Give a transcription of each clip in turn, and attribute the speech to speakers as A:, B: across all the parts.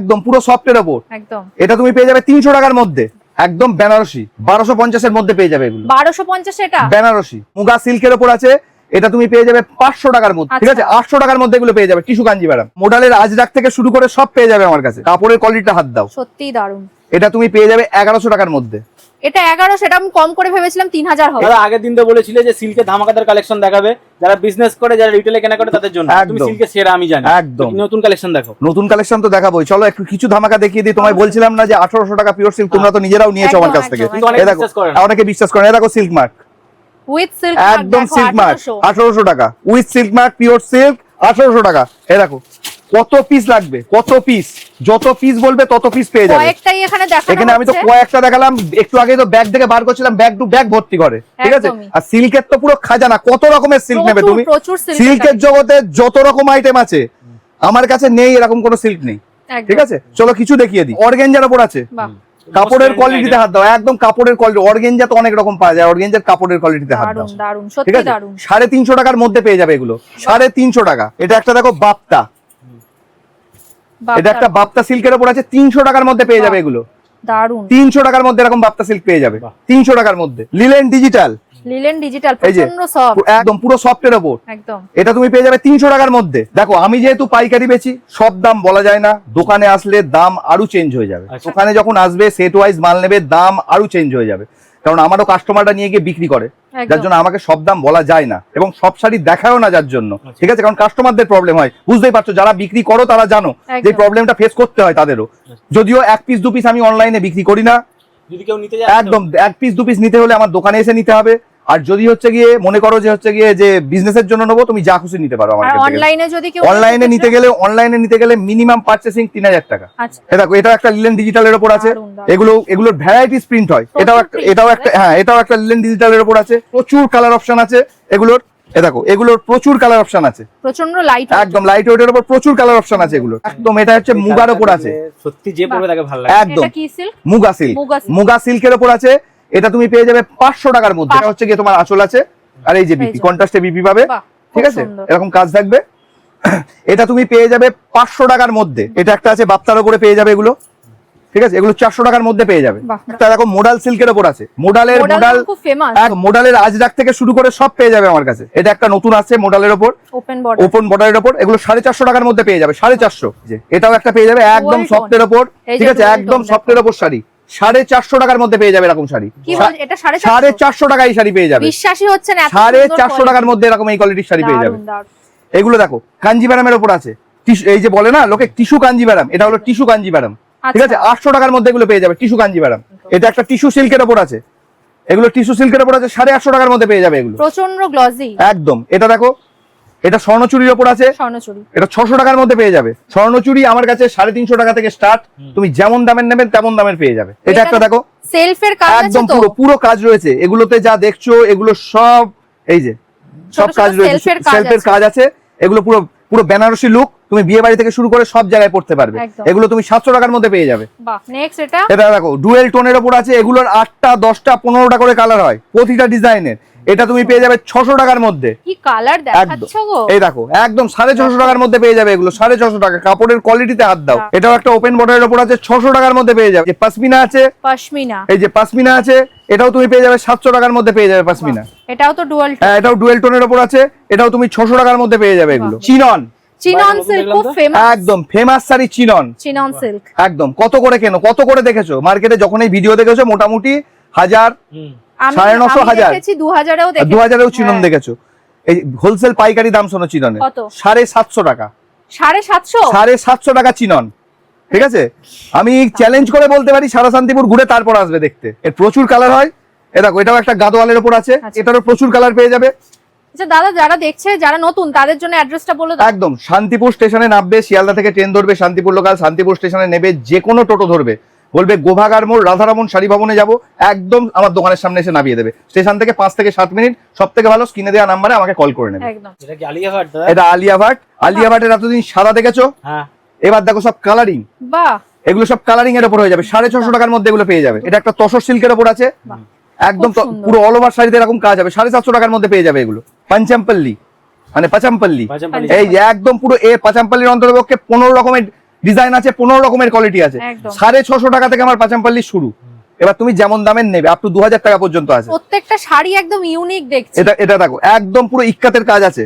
A: একদম পুরো সফটের ওপর
B: একদম
A: এটা তুমি পেয়ে যাবে 300 টাকার মধ্যে, একদম বেনারসি 1250 এর মধ্যে পেয়ে যাবে এগুলো।
B: 1250 এটা
A: বেনারসি মুগা সিল্কের ওপর আছে, এটা তুমি পেয়ে যাবে 500 টাকার মধ্যে, ঠিক আছে? 800 টাকার মধ্যে এগুলো পেয়ে যাবে। টিস্যু কাঞ্জিভারাম মডেলের আজরাক থেকে শুরু করে সব পেয়ে যাবে আমার কাছে। কাপড়ের কোয়ালিটিটা হাত দাও,
B: সত্যিই দারুণ।
A: এটা তুমি পেয়ে যাবে 1100 টাকার মধ্যে।
B: এটা 1100, সেটা আমি কম করে ভেবেছিলাম 3000 হবে।
C: দাদা আগের দিন তো বলেছিলে যে সিল্কের ধামাকাদার কালেকশন দেখাবে, যারা বিজনেস করে, যারা রিটেলে কেনা করে তাদের জন্য। তুমি সিল্কের সেরা আমি জানি,
A: একদম
C: নতুন কালেকশন দেখো।
A: নতুন কালেকশন তো দেখাবোই, চলো একটু কিছু ধামাকা দেখিয়ে দিই। তোমায় বলছিলাম না যে 1800 টাকা পিওর সিল্ক, তোমরা তো নিজেরাও নিয়েছো আমার কাছ থেকে। এই দেখো, অনেকে বিশ্বাস করে না, দেখো সিল্ক মার্ক
B: উইথ সিল্ক,
A: একদম সিল্ক মার্ক 1800 টাকা, with silk mark pure silk 1800 টাকা। এই দেখো কত পিস লাগবে, কত পিস, যত পিস বলবে তত পিস পেয়ে যাবে।
B: কয়েকটাই এখানে দেখানো,
A: এখানে আমি তো কয়েকটা দেখালাম, একটু আগে তো ব্যাগ থেকে বার করছিলাম, ব্যাগ টু ব্যাগ ভর্তি করে, ঠিক আছে? আর সিল্কের তো পুরো খাজানা, কত রকমের সিল্ক নেবে তুমি। সিল্কের জগতে যত রকম আইটেম আছে আমার কাছে নেই, এরকম কোনো সিল্ক নেই, ঠিক আছে? চলো কিছু দেখিয়ে দিই। অর্গানজার উপর আছে, কাপড়ের কোয়ালিটিতে হাত দাও, একদম কাপড়ের কোয়ালিটি। অর্গানজা তো অনেক রকম পাওয়া যায়, অর্গানজার কাপড়ের কোয়ালিটিতে হাত দাও,
B: দারুণ,
A: ঠিক
B: সত্যি
A: আছে?
B: দারুণ।
A: 350 টাকার মধ্যে পেয়ে যাবে এগুলো, 350 টাকা। এটা একটা দেখো বাপ্তা, এটা একটা বাপ্তা সিল্কের উপর আছে, 300 টাকার মধ্যে পেয়ে যাবে এগুলো।
B: দারুণ,
A: 300 টাকার মধ্যে এরকম বাপ্তা সিল্ক পেয়ে যাবে 300 টাকার মধ্যে। লিলেন ডিজিটাল,
B: লিলেন ডিজিটাল প্রচন্ড সফট,
A: একদম পুরো সফটের উপর
B: একদম।
A: এটা তুমি পেয়ে যাবে 300 টাকার মধ্যে। দেখো আমি যেহেতু পাইকারি বেচি, সব দাম বলা যায় না, দোকানে আসলে দাম আরো চেঞ্জ হয়ে যাবে। দোকানে যখন আসবে সেট ওয়াইজ মাল নেবে, দাম আরো চেঞ্জ হয়ে যাবে, কারণ আমারও কাস্টমাররা নিয়ে গিয়ে বিক্রি করে, যার জন্য আমাকে সব দাম বলা যায় না, এবং সব শাড়ি দেখাও না যার জন্য, ঠিক আছে? কারণ কাস্টমারদের প্রবলেম হয়, বুঝতেই পারছো, যারা বিক্রি করো তারা জানো যে প্রবলেমটা ফেস করতে হয় তাদেরও। যদিও এক পিস দু পিস আমি অনলাইনে বিক্রি করি না,
C: যদি কেউ নিতে যায়
A: একদম এক পিস দু পিস নিতে হলে আমার দোকানে এসে নিতে হবে। আর যদি হচ্ছে গিয়ে মনে করো যে হচ্ছে গিয়ে যে বিজনেসের জন্য নেবো, তুমি যা খুশি নিতে পারো আমার কাছ থেকে।
B: অনলাইনে যদি কেউ
A: অনলাইনে নিতে গেলে মিনিমাম পারচেসিং 3000 টাকা। এই দেখো এটা একটা লিলেন ডিজিটালের উপর আছে, এগুলোর ভ্যারাইটিস প্রিন্ট হয়। এটাও একটা লিলেন ডিজিটালের উপর আছে, প্রচুর কালার অপশন আছে এগুলোর। দেখো এগুলোর প্রচুর কালার অপশন আছে,
B: প্রচন্ড লাইট,
A: একদম লাইট ওয়েটের উপর প্রচুর কালার অপশন আছে এগুলো। একদম এটা হচ্ছে মুগার উপর আছে,
C: সত্যি যে পরবে তাকে ভালো লাগে।
A: একদম
B: এটা কি সিল্ক?
A: মুগা সিল্ক, মুগা সিল্কের উপর আছে, এটা তুমি পেয়ে যাবে 500 টাকার মধ্যে। এটা হচ্ছে গিয়ে তোমার আঁচল আছে, আর এই যে বিপি, কন্ট্রাস্টে বিপি পাবে, ঠিক আছে? এরকম কাজ থাকবে। এটা তুমি পেয়ে যাবে 500 টাকার মধ্যে। এটা একটা আছে বাপ্তার উপরে পেয়ে যাবে এগুলো, ঠিক আছে? এগুলো 400 টাকার মধ্যে পেয়ে যাবে। একটা দেখো মোডাল সিল্কের উপর আছে, মোডালের আজরাক থেকে শুরু করে সব পেয়ে যাবে আমার কাছে। এটা একটা নতুন আছে মোডালের উপর, ওপেন বর্ডারের উপর, এগুলো 450 টাকার মধ্যে পেয়ে যাবে, 450। এটাও একটা পেয়ে যাবে একদম সফটের উপর, ঠিক আছে? একদম সফটের উপর শাড়ি 450 টাকার মধ্যে পেয়ে যাবে এরকম শাড়ি। 450 টাকা এই শাড়ি পেয়ে যাবে,
B: বিশ্বাসই হচ্ছে না।
A: 450 টাকার মধ্যে এরকম এই কোয়ালিটির শাড়ি পেয়ে যাবে। এগুলো দেখো কাঞ্জিভারামের উপর আছে, এই যে বলে না লোকে টিস্যু কাঞ্জিভারাম, এটা হলো টিস্যু কাঞ্জিভারাম, ঠিক আছে? 800 টাকার মধ্যে এগুলো পেয়ে যাবে টিস্যু কাঞ্জিভারাম। এটা একটা টিস্যু সিল্কের উপর আছে, এগুলো টিস্যু সিল্কের উপর আছে, 850 টাকার মধ্যে পেয়ে যাবে এগুলো,
B: প্রচন্ড গ্লসি
A: একদম। এটা দেখো, এটা স্বর্ণচুরির উপর আছে,
B: স্বর্ণচুরি,
A: এটা 600 টাকার মধ্যে পেয়ে যাবে। স্বর্ণচুরি আমার কাছে 350 টাকা থেকে স্টার্ট, তুমি যেমন দামের নেবেন তেমন দামের পেয়ে যাবে। এটা একটা দেখো
B: সেলফের কাজ আছে,
A: একদম পুরো কাজ রয়েছে এগুলোতে, যা দেখছো এগুলো সব এই যে সব কাজ রয়েছে, সেলফের কাজ আছে। এগুলো পুরো বেনারসি লুক, তুমি বিয়ে বাড়ি থেকে শুরু করে সব জায়গায় পড়তে পারবে। এগুলো তুমি 700 টাকার মধ্যে পেয়ে যাবে। এটা দেখো ডুয়েল টোনের উপর আছে, এগুলোর 8টা 10টা 15টা করে কালার হয় প্রতিটা ডিজাইনের। এটা তুমি পেয়ে যাবে 600 টাকার মধ্যে।
B: কি কালার দেখাচ্ছ গো!
A: এই দেখো একদম 650 টাকার মধ্যে পেয়ে যাবে এগুলো, 650 টাকা। কাপড়ের কোয়ালিটিতে হাত দাও। এটাও একটা ওপেন বর্ডারের উপর আছে, 600 টাকার মধ্যে পেয়ে যাবে। পশমিনা আছে, এই যে পশমিনা আছে, এটাও তুমি পেয়ে যাবে 700 টাকার মধ্যে পেয়ে যাবে পশমিনা।
B: এটাও তো ডুয়াল,
A: এটাও ডুয়েল টোনের উপর আছে, এটাও তুমি 600 টাকার মধ্যে পেয়ে যাবে এগুলো। চিনন
B: সিল্ক খুব ফেমাস, একদম
A: ফেমাস শাড়ি চিনন
B: সিল্ক,
A: একদম। কত করে কেন, কত করে দেখেছো মার্কেটে? যখন এই ভিডিও দেখেছো মোটামুটি 1000, 950, 1000, 2000-এও চিনন দেখেছো। এই হোলসেল পাইকারি দাম শোনো চিননের 750 টাকা, 750 টাকা চিনন, ঠিক আছে? আমি চ্যালেঞ্জ করে বলতে পারি সারা শান্তিপুর ঘুরে তারপর আসবে দেখতে। এর প্রচুর কালার হয়। এ দেখো এটাও একটা গাদোয়ালের উপর আছে, এটারও প্রচুর কালার পেয়ে যাবে।
B: আচ্ছা দাদা, যারা দেখছে, যারা নতুন, তাদের জন্য অ্যাড্রেসটা বলে দাও।
A: একদম শান্তিপুর স্টেশনে নামবে, শিয়ালদা থেকে ট্রেন ধরবে, শান্তিপুর লোকাল, শান্তিপুর স্টেশনে নেবে, যে কোনো টোটো ধরবে, বলবে গোভাগার মোড় রাধারমন শাড়ি ভবনে যাবো, একদম আমার দোকানের সামনে এসে নামিয়ে দেবে। স্টেশন থেকে 5 থেকে 7 মিনিট। সব থেকে ভালো স্ক্রিনে দেওয়া নাম্বারে আমাকে কল করে নেবে।
C: এটা কি আলিয়া ভাট?
A: এটা আলিয়া ভাট। আলিয়া ভাটের এতদিন সাদা দেখেছো, এবার দেখো সব কালারিং।
B: বাহ,
A: এগুলো সব কালারিং এর উপর হয়ে যাবে, 650 টাকার মধ্যে এগুলো পেয়ে যাবে। এটা একটা তসর সিল্কের উপর আছে, একদম পুরো অল ওভার শাড়িতে এরকম কাজ হবে, 750 টাকার মধ্যে পেয়ে যাবে এগুলো। পাঞ্চামপল্লি মানে পাচামপল্লি, এই যে একদম পুরো পাচামপল্লির অন্তর্পক্ষে 15 রকমের ডিজাইন আছে, 15 রকমের কোয়ালিটি আছে।
B: একদম।
A: 650 টাকা থেকে আমার পাঁচামপাল্লি শুরু। এবার তুমি যেমন দামের নেবে, আপ টু 2000 টাকা পর্যন্ত আছে।
B: প্রত্যেকটা শাড়ি একদম ইউনিক দেখছি।
A: এটা দেখো একদম পুরো ইক্কাতের কাজ আছে,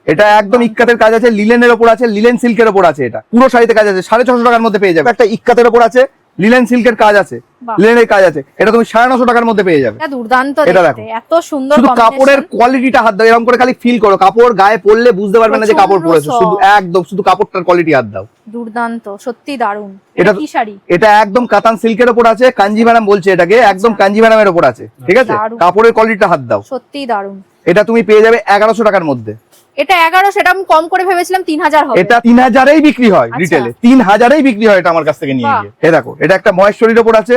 A: এটা একদম ইক্কাতের কাজ আছে, লিলেনের ওপর আছে, লিলেন সিল্কের ওপর আছে, এটা পুরো শাড়িতে কাজ আছে। 650 টাকার মধ্যে পেয়ে যাবে। একটা ইক্কাতের ওপর আছে, লিলেন সিল্কের কাজ আছে,
B: বাহ।
A: লিলেনের কাজ আছে, এটা তুমি 950 টাকার মধ্যে পেয়ে যাবে।
B: এটা দুর্দান্ত
A: এটা
B: দেখতে,
A: দেখো।
B: এত সুন্দর
A: শুধু
B: combination।
A: কাপড়ের কোয়ালিটিটা হাত দাও, এরকম করে খালি ফিল করো, কাপড় গায়ে পরলে বুঝতে পারবে না যে কাপড়
B: প্রচন্ড
A: পরেছে, শুধু
B: soft।
A: একদম শুধু কাপড়টার কোয়ালিটি হাত দাও।
B: দুর্দান্ত, সত্যি দারুণ।
A: এটা
B: এটা কি শাড়ি?
A: এটা একদম কাতান সিল্কের ওপর আছে, কাঞ্জিভারাম বলছে এটাকে, একদম কাঞ্জিভারামের ওপর আছে, ঠিক আছে?
B: দারুণ।
A: কাপড়ের কোয়ালিটিটা হাত দাও।
B: সত্যি দারুণ।
A: এটা তুমি পেয়ে যাবে 1100 টাকার মধ্যে।
B: এটা 11, সেটা আমি কম করে ভেবেছিলাম 3000 হবে।
A: এটা 3000-এই বিক্রি হয়
B: আচ্ছা।
A: রিটেলে, 3000-এই বিক্রি হয় এটা আমার কাছ থেকে নিয়ে
B: বাহ।
A: গিয়ে। এই দেখো, এটা একটা মহেশ্বরীর ওপর আছে,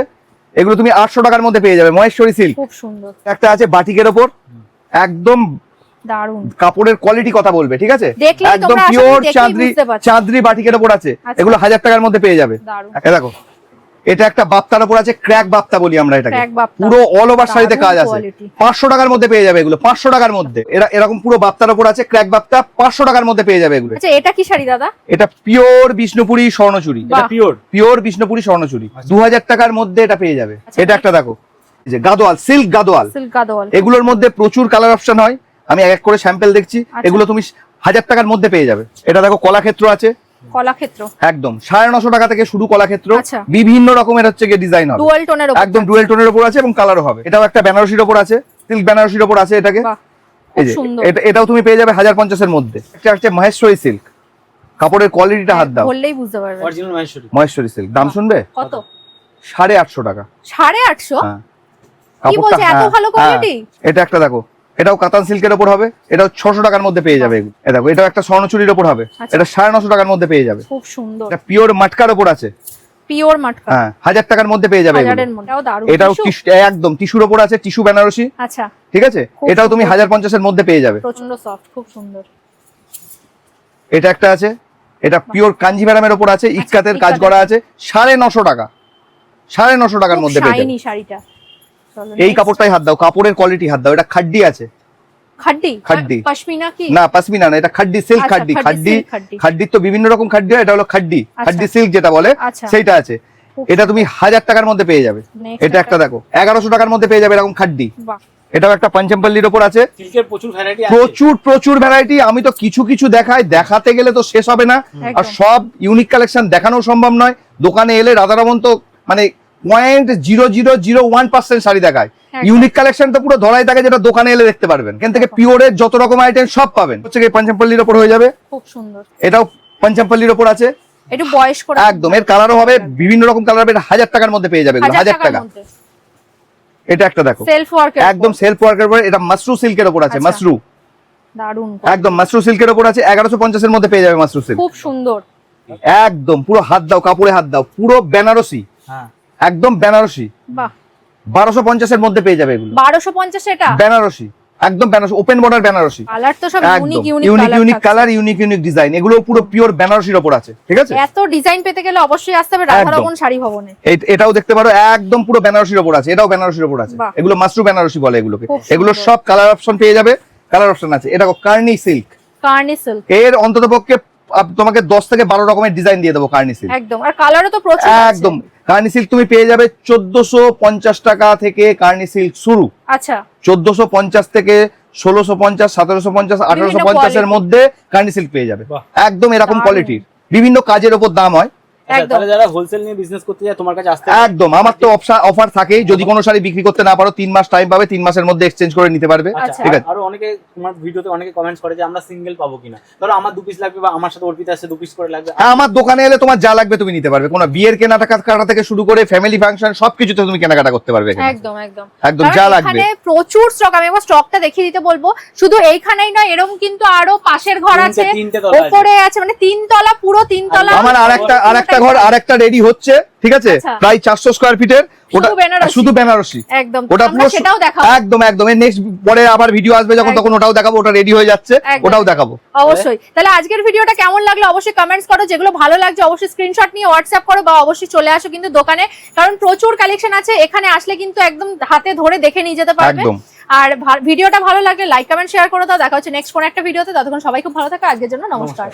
A: এগুলো তুমি 800 টাকার মধ্যে পেয়ে যাবে, মহেশ্বরী সিল্ক।
B: খুব সুন্দর,
A: একটা আছে বাটিকের ওপর, একদম
B: দারুণ।
A: কাপড়ের কোয়ালিটি কথা বলবে, ঠিক আছে?
B: দেখলেই
A: একদম
B: তোমরা আশা করি
A: পিওর
B: দেখলেই
A: চাঁদরি,
B: বুঝতে পারছো।
A: চাঁদরি বাটিকের ওপর আছে,
B: আচ্ছা।
A: এগুলো 1000 টাকার মধ্যে পেয়ে যাবে।
B: দারুণ।
A: এই দেখো, এটা একটা বাপ্তার ওপর আছে, ক্র্যাক বাপ্তা বলি আমরা এটাকে,
B: ক্র্যাক বাপ্তা।
A: পুরো অল ওভার শাড়িতে
B: দারুণ
A: কাজ আছে।
B: quality।
A: 500 টাকার মধ্যে পেয়ে যাবে এগুলো, 500 টাকার মধ্যে। এরকম পুরো বাপ্তার ওপর আছে, ক্র্যাক বাপ্তা, 500 টাকার মধ্যে পেয়ে যাবে এগুলো।
B: আচ্ছা, এটা কি শাড়ি দাদা?
A: এটা পিওর বিষ্ণুপুরি স্বর্ণচুরি,
B: বাহ।
C: এটা পিওর।
A: পিওর বিষ্ণুপুরি স্বর্ণচুরি, 2000 টাকার মধ্যে এটা পেয়ে যাবে।
B: আচ্ছা,
A: এটা একটা দেখো, এই যে গাদোয়াল, সিল্ক গাদোয়াল,
B: সিল্ক গাদোয়াল।
A: এগুলোর মধ্যে প্রচুর কালার অপশন হয়, আমি এক এক করে স্যাম্পল দেখছি।
B: আচ্ছা।
A: এগুলো তুমি 1000 টাকার মধ্যে পেয়ে যাবে। এটা দেখো কলাক্ষেত্র আছে,
B: কলাক্ষেত্র
A: একদম 950 টাকা থেকে শুরু কলাক্ষেত্র,
B: আচ্ছা।
A: বিভিন্ন রকমের হচ্ছে গিয়ে ডিজাইন হবে,
B: ডুয়াল টোনের উপর।
A: একদম ডুয়েল টোনের উপর আছে এবং কালারও হবে। এটাও একটা বেনারসির উপর আছে, সিল্ক বেনারসির উপর আছে এটাকে।
B: বাহ,
A: এই
B: খুব
A: যে
B: সুন্দর।
A: এটাও তুমি পেয়ে যাবে 1050 এর মধ্যে। একটা হচ্ছে মহেশ্বরী সিল্ক, কাপড়ের কোয়ালিটিটা হাত দাও,
B: বললেই বুঝতে পারবে।
C: অরিজিনাল মহেশ্বরী।
A: মহেশ্বরী সিল্ক। দাম শুনবে?
B: কত?
A: 850 টাকা।
B: 850?
A: হ্যাঁ,
B: কি বলছে, এত
A: হ্যাঁ,
B: ভালো কোয়ালিটি?
A: হ্যাঁ। এটা একটা দেখো, এটাও কাতান সিল্কের ওপর হবে, এটাও 600 টাকার মধ্যে পেয়ে যাবে এগুলো। এই দেখো, এটাও একটা স্বর্ণচুরির ওপর হবে,
B: আচ্ছা।
A: এটা 950 টাকার মধ্যে পেয়ে যাবে।
B: খুব সুন্দর,
A: এটা পিওর মাটকার ওপর আছে,
B: পিওর মাটকা।
A: হ্যাঁ, 1000 টাকার মধ্যে পেয়ে যাবে এগুলো।
B: 1000 এর মধ্যে। এটাও দারুণ।
A: এটাও
B: টিস্যু?
A: একদম টিস্যুর ওপর আছে, টিস্যু বেনারসি,
B: আচ্ছা,
A: ঠিক আছে?
B: খুব
A: এটাও তুমি
B: সুন্দর।
A: 1050 এর মধ্যে পেয়ে যাবে।
B: প্রচন্ড সফট, খুব সুন্দর।
A: এটা একটা আছে, এটা পিওর কাঞ্জিভারামের ওপর আছে, ইক্কাতের কাজ করা আছে, 950 টাকা, 950 টাকার মধ্যে পেয়ে যাবে।
B: শাইনি শাড়িটা। চলো,
A: এই
B: next।
A: কাপড়টাই হাত দাও, কাপড়ের কোয়ালিটি হাত দাও। এটা খাড্ডি আছে,
B: খাড্ডি?
A: খাড্ডি।
B: পশমিনা কি?
A: না পশমিনা না, এটা খাড্ডি সিল্ক।
B: আচ্ছা,
A: খাড্ডি
B: খাড্ডি
A: খাড্ডি
B: silk, খাড্ডি।
A: খাড্ডির তো বিভিন্ন রকম খাড্ডি হয়, এটা হলো খাড্ডি,
B: আচ্ছা।
A: খাড্ডি সিল্ক যেটা বলে,
B: আচ্ছা।
A: সেইটা আছে।
B: খুব
A: এটা তুমি 1000 টাকার মধ্যে পেয়ে যাবে।
B: Next
A: এটা একটা দেখো, 1100 টাকার মধ্যে পেয়ে যাবে এরকম খাড্ডি।
B: বাহ,
A: এটাও একটা পঞ্চমপল্লির ওপর আছে,
C: সিল্কের প্রচুর ভ্যারাইটি আছে।
A: প্রচুর ভ্যারাইটি। আমি তো কিছু কিছু দেখাই, দেখাতে গেলে তো শেষ হবে না, আর
B: একদম।
A: সব ইউনিক কালেকশন দেখানো সম্ভব নয়। দোকানে এলে রাধারমন তো মানে 0.0001% শাড়ি দেখায়,
B: একদম।
A: ইউনিক কালেকশন তো পুরো ধরাই থাকে, যেটা দোকানে এলে দেখতে পারবেন। এখান থেকে পিওরের যত রকম আইটেম সব পাবেন। হচ্ছে কি পঞ্চমপল্লির ওপর হয়ে যাবে,
B: খুব সুন্দর।
A: এটাও পঞ্চমপল্লির ওপর আছে,
B: একটু বয়স করে
A: একদম। এর কালারও হবে, বিভিন্ন রকম কালার হবে, 1000 টাকার মধ্যে পেয়ে যাবে, 1000 টাকা। এটা একটা দেখো,
B: সেলফ ওয়ার্ক,
A: একদম সেলফ ওয়ার্কের উপর, এটা মাসরু সিল্কের ওপর আছে,
B: আচ্ছা।
A: মাসরু,
B: দারুণ,
A: একদম মাসরু সিল্কের ওপর আছে, 1150 এর মধ্যে পেয়ে যাবে মাসরু সিল্ক।
B: খুব সুন্দর।
A: একদম পুরো হাত দাও, কাপড়ে হাত দাও, পুরো বেনারসি,
C: হ্যাঁ,
A: একদম বেনারসি,
B: বাহ,
A: 1250 এর মধ্যে পেয়ে যাবে এগুলো।
B: 1250 এটা?
A: বেনারসি, একদম Banarasi, open border Banarasi,
B: colour তো সব
A: একদম
B: unique
A: unique colour, unique design, এগুলো পুরো পিওর বেনারসির ওপর আছে, ঠিক আছে?
B: এত ডিজাইন পেতে গেলে অবশ্যই আসতে হবে রাধারমন শাড়ি ভবনে।
A: এটাও দেখতে পারো, একদম পুরো বেনারসির ওপর আছে, এটাও বেনারসির ওপর আছে।
B: বাহ।
A: এগুলো মাসরু বেনারসি বলে এগুলোকে।
B: খুব
A: এগুলো
B: সুন্দর।
A: সব কালার অপশন পেয়ে যাবে, কালার অপশন আছে। এটা কার্নি সিল্ক,
B: কার্নি সিল্ক,
A: এর অন্ততপক্ষে তোমাকে 10 থেকে 12 রকমের ডিজাইন দিয়ে দেবো কার্নি সিল্ক।
B: একদম। আর কালারও তো প্রচুর আছে।
A: একদম, কার্নি সিল্ক তুমি পেয়ে যাবে 1450 টাকা থেকে কার্নি সিল্ক শুরু,
B: আচ্ছা,
A: 1450 থেকে 1650, 1750, 1850 এর মধ্যে কার্নি সিল্ক পেয়ে যাবে।
C: বাহ।
A: একদম এরকম
B: দারুণ।
A: কোয়ালিটির, বিভিন্ন কাজের উপর দাম হয়।
C: আচ্ছা,
B: একদম।
C: তাহলে যারা হোলসেল নিয়ে বিজনেস করতে যায় তোমার কাছে আসতে
A: একদম, আমার তো অফার থাকেই, যদি কোনো শাড়ি বিক্রি করতে না পারো 3 মাস টাইম পাবে, 3 মাসের মধ্যে এক্সচেঞ্জ করে নিতে পারবে,
C: আচ্ছা,
A: ঠিক আছে?
C: আরো অনেকে তোমার ভিডিওতে অনেকে কমেন্টস করে যে আমরা সিঙ্গেল পাবো কিনা, ধরো আমার 2 পিস লাগবে বা আমার সাথে অর্পিতা আছে 2 পিস করে লাগবে।
A: হ্যাঁ, আমার দোকানে এলে তোমার যা লাগবে তুমি নিতে পারবে, কোনো বিয়ের কেনাকাটা থেকে শুরু করে ফ্যামিলি ফাংশন সবকিছুতে তুমি কেনাকাটা করতে পারবে এখানে।
B: একদম একদম
A: একদম,
B: কারণ
A: যা লাগবে।
B: এখানে প্রচুর স্টক। আমি একবার স্টকটা দেখিয়ে দিতে বলবো। শুধু এইখানেই নয়, এরকম কিন্তু আরো পাশের ঘর আছে,
C: তিনটে তলা আছে।
B: উপরে আছে, মানে 3 তলা, পুরো 3 তলা।
A: আমার আরেকটা ঘর আরেকটা রেডি হচ্ছে, ঠিক আছে?
B: আচ্ছা।
A: প্রায় 400 স্কয়ার ফিটের, ওটা
B: শুধু বেনারসি।
A: শুধু বেনারসি,
B: একদম,
A: ওটা
B: আমরা
A: পুরো
B: সেটাও দেখাবো।
A: একদম একদম। এর নেক্সট পরে আবার ভিডিও আসবে যখন,
B: একদম।
A: তখন ওটাও দেখাবো, ওটা রেডি হয়ে যাচ্ছে,
B: একদম।
A: ওটাও দেখাবো।
B: অবশ্যই। তাহলে আজকের ভিডিওটা কেমন লাগলো অবশ্যই কমেন্টস করো। যেগুলো ভালো লাগছে অবশ্যই স্ক্রিনশট নিয়ে হোয়াটসঅ্যাপ করো, বা অবশ্যই চলে আসো কিন্তু দোকানে, কারণ প্রচুর কালেকশন আছে। এখানে আসলে কিন্তু একদম হাতে ধরে দেখে নিয়ে যেতে পারবে।
A: একদম।
B: আর ভিডিওটা ভালো লাগলে লাইক কমেন্ট শেয়ার করে দাও। দেখা হচ্ছে নেক্সট কোন একটা ভিডিওতে। ততক্ষণ সবাই খুব ভালো থাকো। আজকের জন্য নমস্কার।